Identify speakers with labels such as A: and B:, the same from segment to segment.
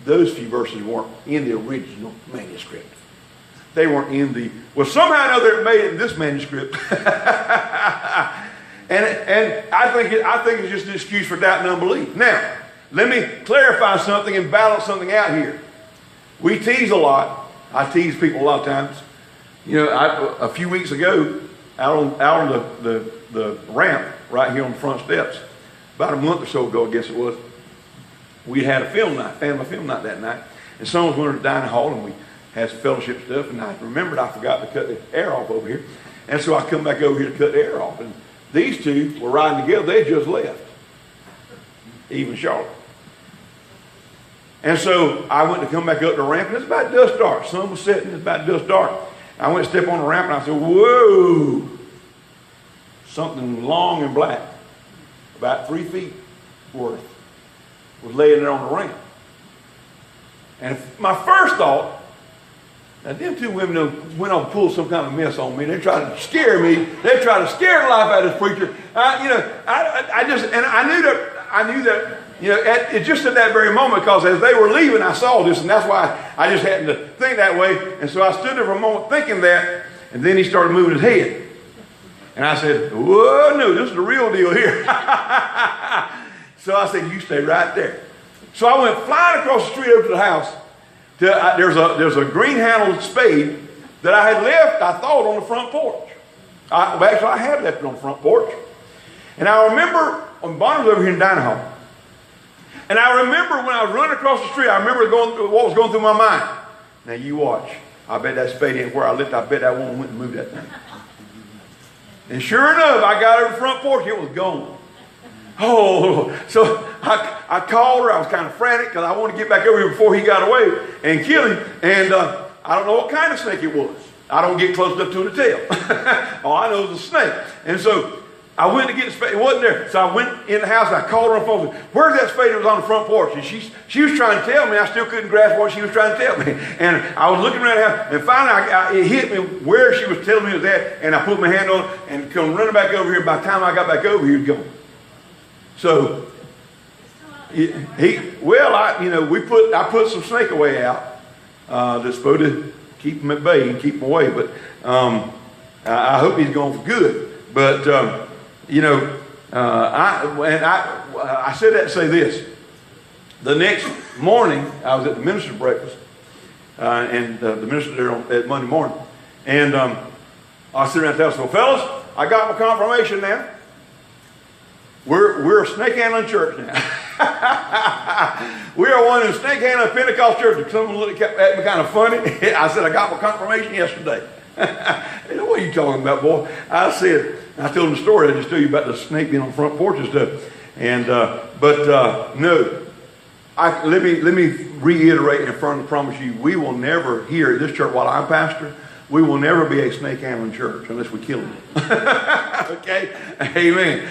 A: those few verses weren't in the original manuscript. They weren't in the, well, somehow or another it made it in this manuscript. and I think it's just an excuse for doubt and unbelief. Now, let me clarify something and balance something out here. We tease a lot. I tease people a lot of times. You know, a few weeks ago, out on the ramp right here on the front steps, about a month or so ago, I guess it was, we had a film night, family film night that night, and someone went to the dining hall and we had some fellowship stuff, and I remembered I forgot to cut the air off over here, and so I come back over here to cut the air off, and these two were riding together. They just left, Eve and Charlotte. And so I went to come back up the ramp, and it's about dusk dark. Sun was setting, it's about dusk dark. I went to step on the ramp, and I said, whoa, something long and black, about 3 feet worth, was laying there on the ramp. And my first thought, now them two women went on and pulled some kind of mess on me. They tried to scare me. They tried to scare the life out of this preacher. I knew that, you know, it just at that very moment, because as they were leaving, I saw this, and that's why I just happened to think that way. And so I stood there for a moment thinking that, and then he started moving his head. And I said, whoa, no, this is the real deal here. So I said, you stay right there. So I went flying across the street over to the house. There's a green-handled spade that I had left, I thought, on the front porch. Actually, I had left it on the front porch. And I remember, when Bonner was over here in the dining hall, and I remember when I was running across the street, I remember what was going through my mind. Now you watch. I bet that spade ain't where I left. I bet that woman went and moved that thing. And sure enough, I got over the front porch, it was gone. Oh, so I called her. I was kind of frantic because I wanted to get back over here before he got away and kill him. And I don't know what kind of snake it was. I don't get close enough to it to tell. All I know is a snake. And so I went to get the spade. It wasn't there. So I went in the house and I called her on the phone. Where's that spade that was on the front porch? And she was trying to tell me. I still couldn't grasp what she was trying to tell me. And I was looking around the house, and finally it hit me where she was telling me it was at. And I put my hand on it and come running back over here. By the time I got back over here, it was gone. So I put some snake away out that's supposed to keep him at bay and keep him away. But I hope he's gone for good. But I said that to say this. The next morning, I was at the minister's breakfast, and the minister there at Monday morning, and I sit around and tell us, well, fellas, I got my confirmation now. We're a snake handling church now. We are one of the snake handling Pentecostal churches. Someone looked at me kind of funny. I said, I got my confirmation yesterday. They said, what are you talking about, boy? I told them the story I just told you about the snake being on the front porch and stuff. And no. Let me reiterate and firmly promise you, we will never here at this church while I'm pastor, we will never be a snake handling church unless we kill them. Okay? Amen.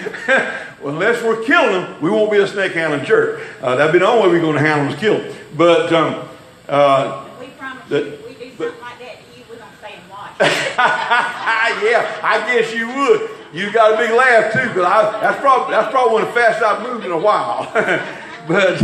A: Well, unless we're killing them, we won't be a snake handling church. That'd be the only way we're going to handle them is kill them. But
B: we promise you, we do something like that to you, we're going to stay and watch.
A: Yeah, I guess you would. You got a big laugh too, because that's probably one of the fastest I've moved in a while. But